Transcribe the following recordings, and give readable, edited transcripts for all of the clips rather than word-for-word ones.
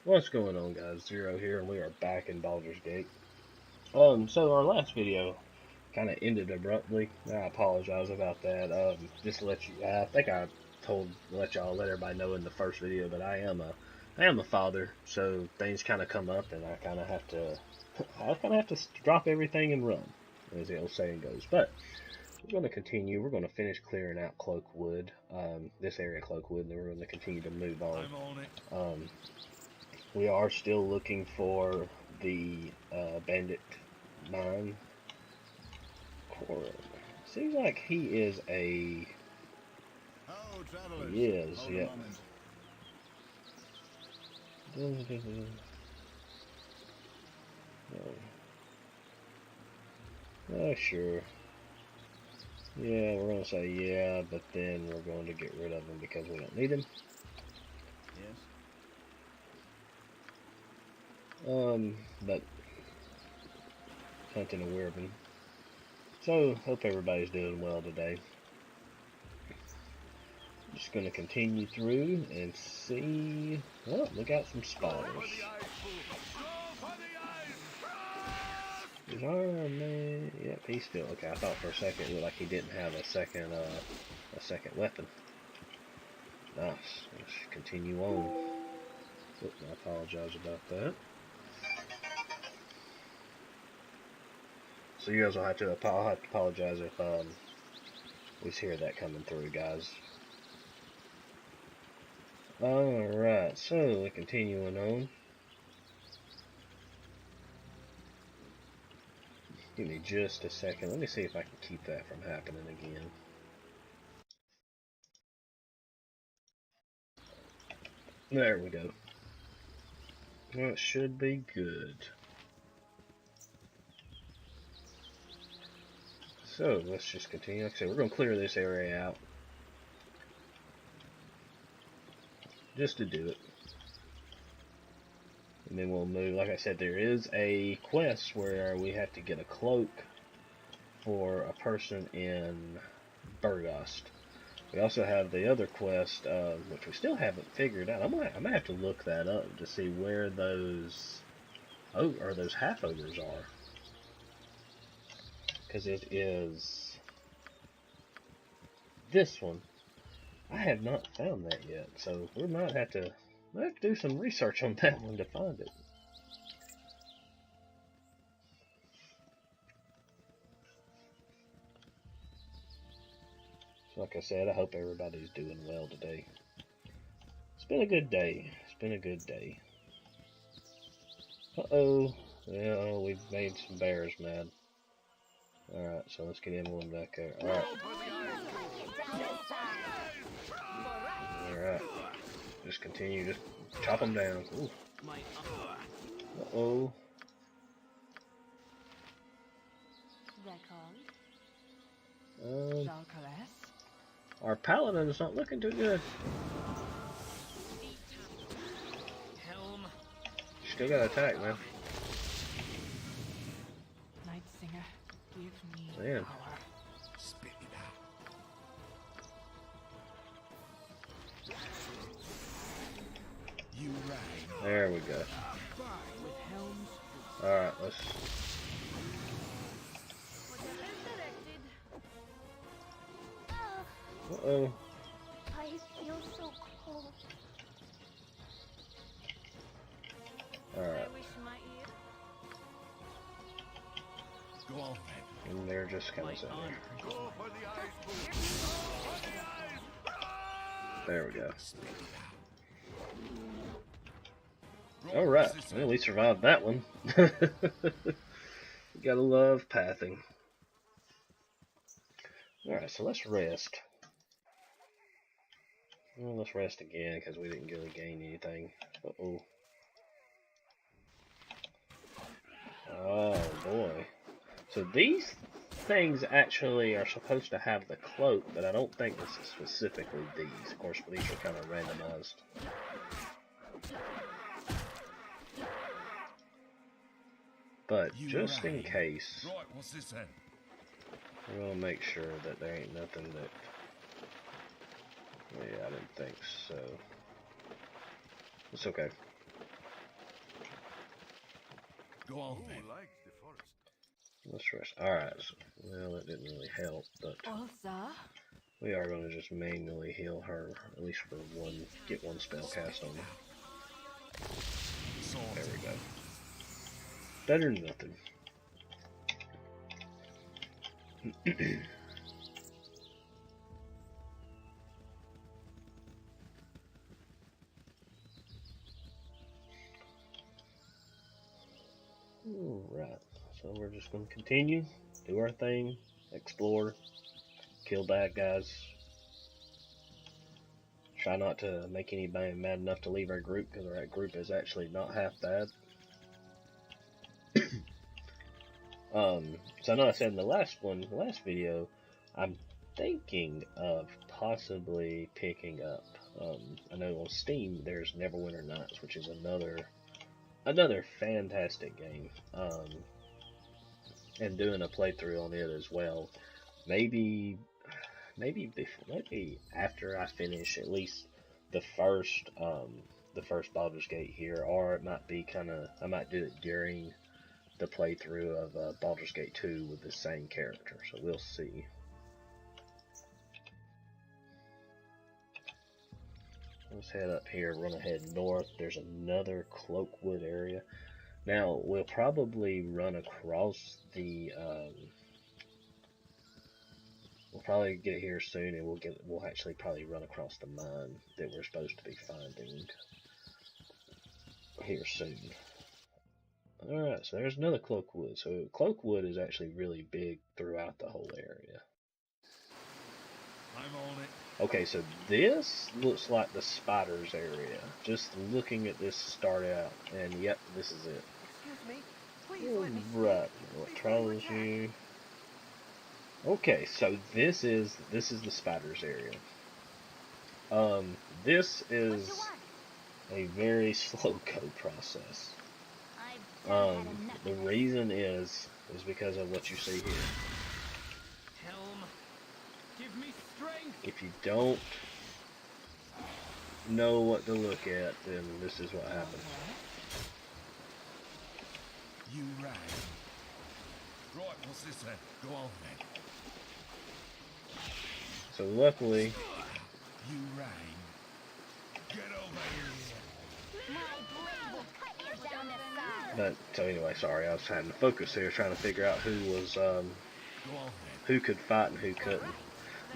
What's going on, guys? Zero here, and we are back in Baldur's Gate. So our last video kind of ended abruptly. I apologize about that. Just to let you, I think I let everybody know in the first video, but I am a father, so things kind of come up, and I kind of have to drop everything and run, as the old saying goes. But we're going to continue. We're going to finish clearing out Cloakwood, this area of Cloakwood, and then we're going to continue to move on. We are still looking for the bandit mine. Seems like he is a. He is, yeah. Oh, sure. Yeah, we're going to say yeah, but then we're going to get rid of him because we don't need him. But hunting a weird. So, hope everybody's doing well today. Just going to continue through and see. Oh, look out, some spiders. Is our man? Yep, he's still okay. I thought for a second it looked like he didn't have a second weapon. Nice. Let's continue on. Oops, I apologize about that. So you guys will have to apologize if we hear that coming through, guys. Alright, so continuing on. Give me just a second. Let me see if I can keep that from happening again. There we go. Well, it should be good. So, let's just continue. Like I said, we're going to clear this area out. Just to do it. And then we'll move. Like I said, there is a quest where we have to get a cloak for a person in Burgast. We also have the other quest, which we still haven't figured out. I'm gonna have to look that up to see where those half ogres are. Because it is this one. I have not found that yet, so we might have to do some research on that one to find it. So like I said, I hope everybody's doing well today. It's been a good day. It's been a good day. Uh-oh. Yeah, we've made some bears mad. Alright, so let's get everyone back there. Alright. Alright. Just continue, just chop them down. Ooh. Uh-oh. Our paladin is not looking too good. Still got attack, man. Man. There we go. Alright, let's... Uh-oh. I feel so cold. Alright. Go on, and they're just kind of sitting there. There we go. Alright, well, we survived that one. Gotta love pathing. Alright, so let's rest. Well, let's rest again because we didn't really gain anything. Uh-oh. Oh boy. So these things actually are supposed to have the cloak, but I don't think this is specifically these. Of course, these are kind of randomized. But just in case, we're going to make sure that there ain't nothing that... Yeah, I didn't think so. It's okay. Go on Who then. likes the forest? Let's rest. Alright, so, well, that didn't really help, but Ulsa. we are going to just manually heal her, at least for one, get one spell cast on her. There we go. Better than nothing. Alright, so we're just going to continue, do our thing, explore, kill bad guys. Try not to make anybody mad enough to leave our group, because our group is actually not half bad. So I know I said in the last video, I'm thinking of possibly picking up, I know on Steam there's Neverwinter Nights, which is another fantastic game, and doing a playthrough on it as well. Maybe after I finish at least the first Baldur's Gate here, or it might be I might do it during the playthrough of Baldur's Gate 2 with the same character, so we'll see. Let's head up here. We're gonna head north. There's another Cloakwood area. Now we'll probably run across the. We'll probably get here soon, and we'll actually probably run across the mine that we're supposed to be finding here soon. Alright, so there's another Cloakwood. So Cloakwood is actually really big throughout the whole area. I'm on it. Okay, so this looks like the spiders area. Just looking at this start out, and yep, this is it. Excuse me. Please let me speak. Right, what troubles you? Okay, so this is the spiders area. This is a very slow code process. The reason is because of what you see here. Helm, give me strength. If you don't know what to look at, then this is what happens. You rang. Right, what's this then? Go on then. So luckily, You rang. Get over here. My blade will cut you down the side. but so anyway, sorry, I was having to focus here, trying to figure out who was Go on then. who could fight and who couldn't.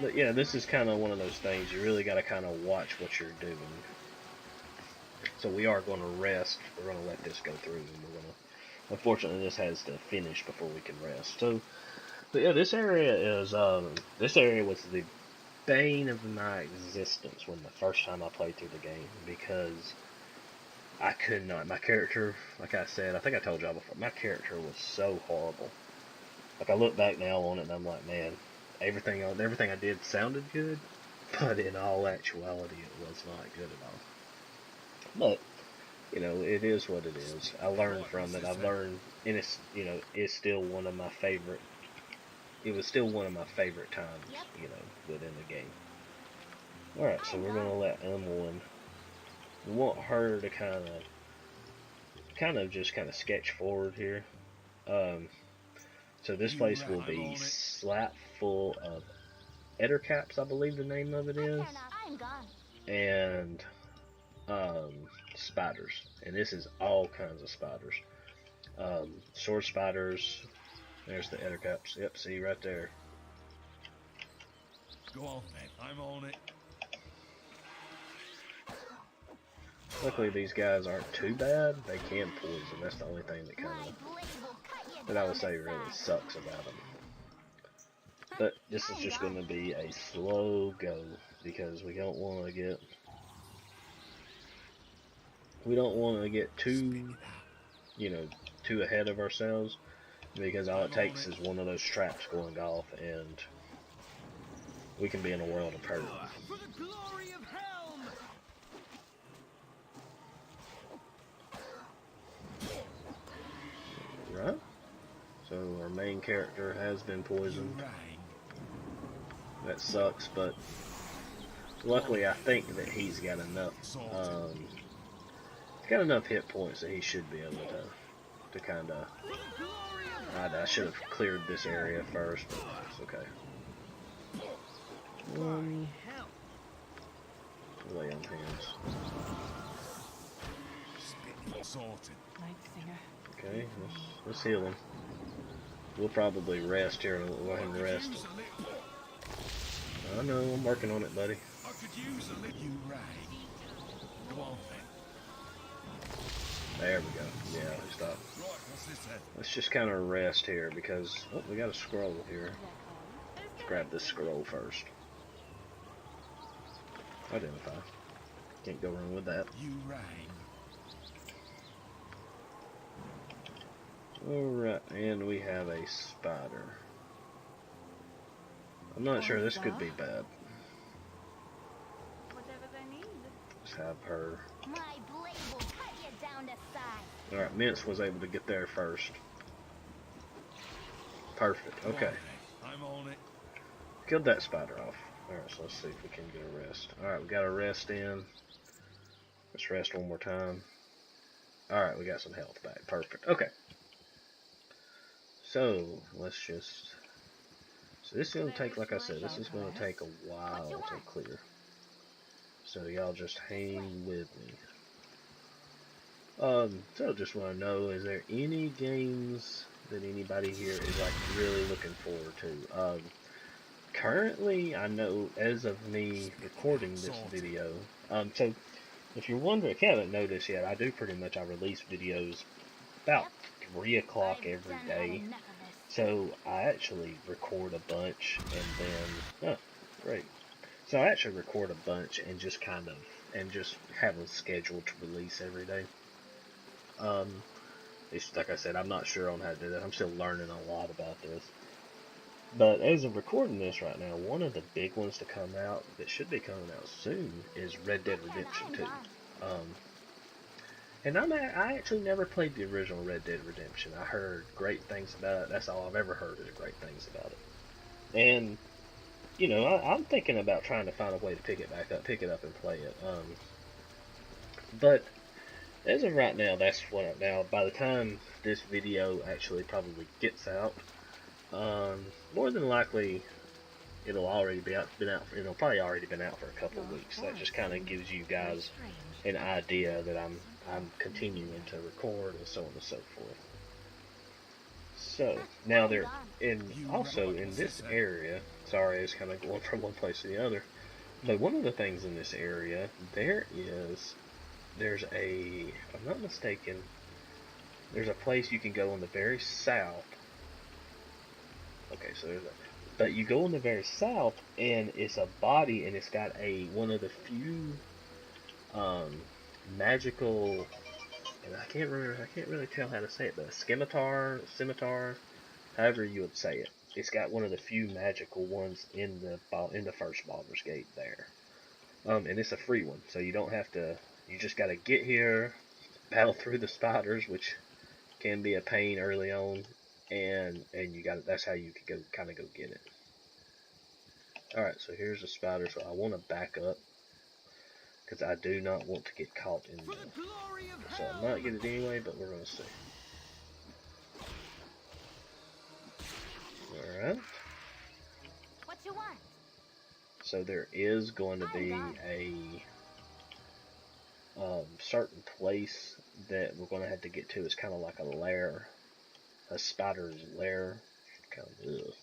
But yeah, this is kind of one of those things you really got to kind of watch what you're doing. So we are going to rest. We're going to let this go through, and we're going to. Unfortunately, this has to finish before we can rest. So, but yeah, this area was the bane of my existence when the first time I played through the game, because I could not. My character, like I said, I think I told y'all before, my character was so horrible. Like I look back now on it, and I'm like, man, everything I did sounded good, but in all actuality, it was not good at all. But you know, it is what it is. I learned from it. I've learned, and it's, you know, it's still one of my favorite. It was still one of my favorite times, you know, within the game. All right, so we're gonna let Emmeline. We want her to kind of sketch forward here. So this place will be slap full of ettercaps, I believe the name of it is, I'm gone. and spiders, and this is all kinds of spiders. Sword spiders. There's the ettercaps. Yep, see right there. Go on then. I'm on it. Luckily these guys aren't too bad. They can poison. That's the only thing that that I would say really sucks about them. But this is just going to be a slow go, because we don't want to get too, you know, too ahead of ourselves, because all it takes is one of those traps going off and we can be in a world of hurt. For the glory of Helm! Right? So our main character has been poisoned. That sucks, but luckily I think that he's got enough hit points that he should be able to kind of. I should have cleared this area first, but it's okay. Lay on hands. Sorted. Night singer. Okay, let's heal him. We'll probably rest here and we'll go ahead and rest him. I know, I'm working on it, buddy. I could use a little. You right. Go on then. There we go. Yeah, stop. Right, what's this then? Let's just kind of rest here because we got a scroll here. Let's grab this scroll first. Identify. Can't go wrong with that. You right. Alright, and we have a spider. I'm not sure this could be bad. Whatever they need. Let's have her. My blade will cut you down to size. Alright, Mince was able to get there first. Perfect, okay. I'm on it. Killed that spider off. Alright, so let's see if we can get a rest. Alright, we got a rest in. Let's rest one more time. Alright, we got some health back. Perfect. Okay. So, let's just... So this is going to take, like I said, this is going to take a while to clear. So y'all just hang with me. So just want to know, is there any games that anybody here is like really looking forward to? Currently, I know as of me recording this video, so if you're wondering, if you haven't noticed yet, I do pretty much, I release videos about 3 o'clock every day. So I actually record a bunch and then, oh, great. So I actually record a bunch and just kind of, and just have a schedule to release every day. It's like I said, I'm not sure on how to do that. I'm still learning a lot about this. But as of recording this right now, one of the big ones to come out, that should be coming out soon, is Red Dead Redemption 2. And I actually never played the original Red Dead Redemption. I heard great things about it. That's all I've ever heard is great things about it. And, you know, I'm thinking about trying to find a way to pick it up and play it. But as of right now, that's what. Now, by the time this video actually probably gets out, more than likely it'll already be out. It'll probably already been out for a couple of weeks. That just kind of gives you guys an idea that I'm continuing to record and so on and so forth. So now also in this area. Sorry, it's kind of going from one place to the other. But one of the things in this area, there's a, if I'm not mistaken, there's a place you can go on the very south. Okay, so there's but you go on the very south, and it's a body, and it's got one of the few magical, and I can't really tell how to say it, but a scimitar, however you would say it. It's got one of the few magical ones in the first Baldur's Gate there. And it's a free one, so you don't have to, you just gotta get here, battle through the spiders, which can be a pain early on, and that's how you can go get it. Alright, so here's the spider, so I want to back up, because I do not want to get caught in the, so I might get it anyway, but we're going to see. Alright. What you want? So there is going to be a certain place that we're going to have to get to. It's kind of like a lair, a spider's lair. Kind of, ugh.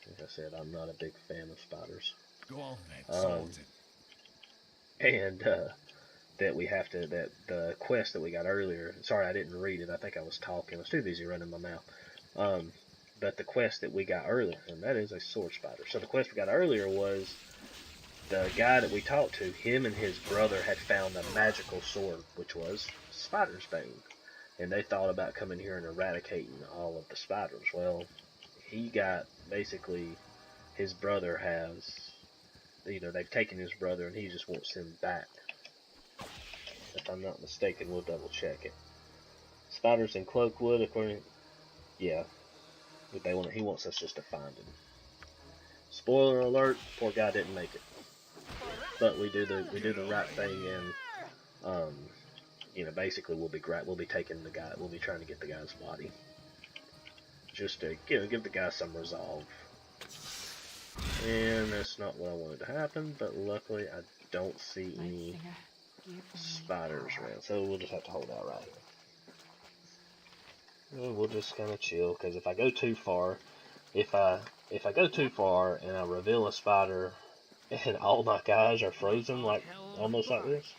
Like I said, I'm not a big fan of spiders. Go on then, sorted. And that the quest that we got earlier, sorry I didn't read it, I think I was talking, I was too busy running my mouth. But the quest that we got earlier, and that is a sword spider. So the quest we got earlier was the guy that we talked to, him and his brother had found a magical sword, which was Spider's Bane. And they thought about coming here and eradicating all of the spiders. Well, he got, basically, his brother has, they've taken his brother and he just wants him back. If I'm not mistaken, we'll double check it. Spiders in Cloakwood, according, yeah. But he wants us just to find him. Spoiler alert, poor guy didn't make it. But we do the right thing and you know, basically we'll be taking the guy, we'll be trying to get the guy's body, just to, you know, give the guy some resolve. And that's not what I wanted to happen, but luckily I don't see any spiders around, so we'll just have to hold out right here. And we'll just kind of chill, because if I go too far, if I go too far and I reveal a spider and all my guys are frozen, like almost like this,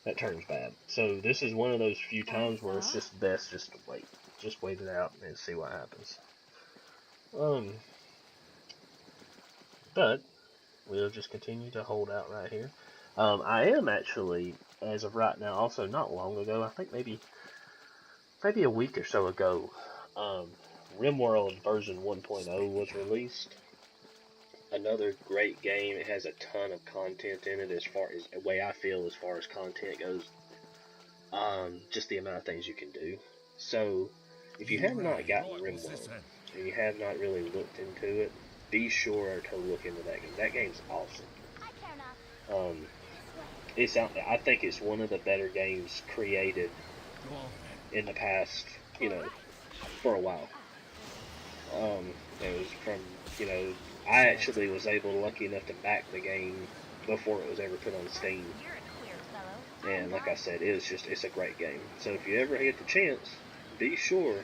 that turns bad. So this is one of those few times where it's just best just to wait. Just wait it out and see what happens. But we'll just continue to hold out right here. I am actually, as of right now, also not long ago, I think maybe a week or so ago, RimWorld version 1.0 was released. Another great game. It has a ton of content in it, as far as the way I feel as far as content goes. Just the amount of things you can do. So, if you have not gotten RimWorld, and you have not really looked into it, be sure to look into that game. That game's awesome. It's out. I think it's one of the better games created in the past, you know, for a while. It was from, you know, I actually was lucky enough to back the game before it was ever put on Steam. And like I said, it's a great game. So if you ever get the chance, be sure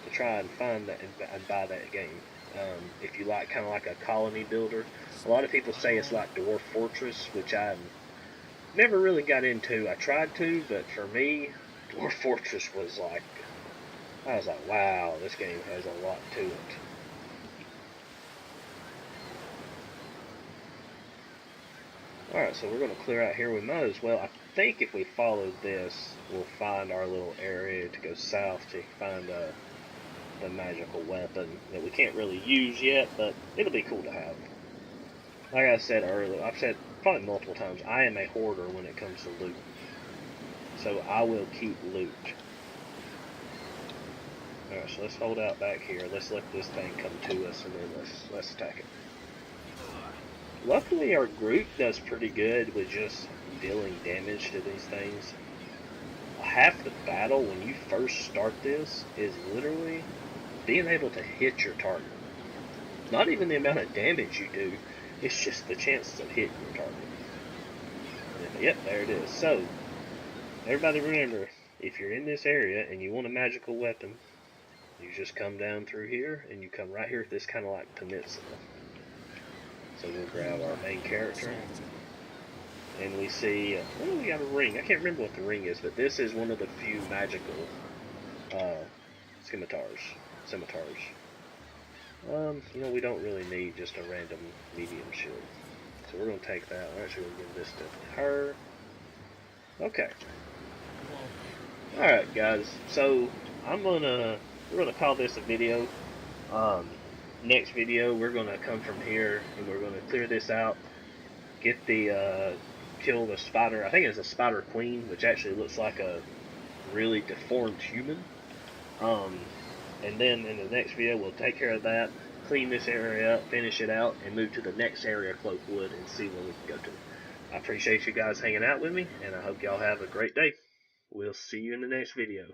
to try and find that and buy that game. If you like kind of like a colony builder, a lot of people say it's like Dwarf Fortress, which I never really got into. I tried to, but for me, Dwarf Fortress was like, I was like, wow, this game has a lot to it. Alright, so we're going to clear out here. We might as well, I think if we followed this, we'll find our little area to go south to find the magical weapon that we can't really use yet, but it'll be cool to have. Like I said earlier, I've said probably multiple times, I am a hoarder when it comes to loot. So I will keep loot. Alright, so let's hold out back here. Let's let this thing come to us, and then let's attack it. Luckily, our group does pretty good with just dealing damage to these things. Half the battle when you first start this is literally being able to hit your target. Not even the amount of damage you do, it's just the chances of hitting your target. Yep, there it is. So, everybody remember, if you're in this area and you want a magical weapon, you just come down through here, and you come right here at this kind of like peninsula. So we'll grab our main character, and we see, oh, we got a ring. I can't remember what the ring is, but this is one of the few magical scimitars. You know, we don't really need just a random medium shield. So we're going to take that. We're actually going to give this to her. Okay. Alright, guys. So, we're going to call this a video. Next video, we're going to come from here, and we're going to clear this out. Get the, kill the spider. I think it's a spider queen, which actually looks like a really deformed human. And then in the next video, we'll take care of that, clean this area up, finish it out, and move to the next area, Cloakwood, and see where we can go to. I appreciate you guys hanging out with me, and I hope y'all have a great day. We'll see you in the next video.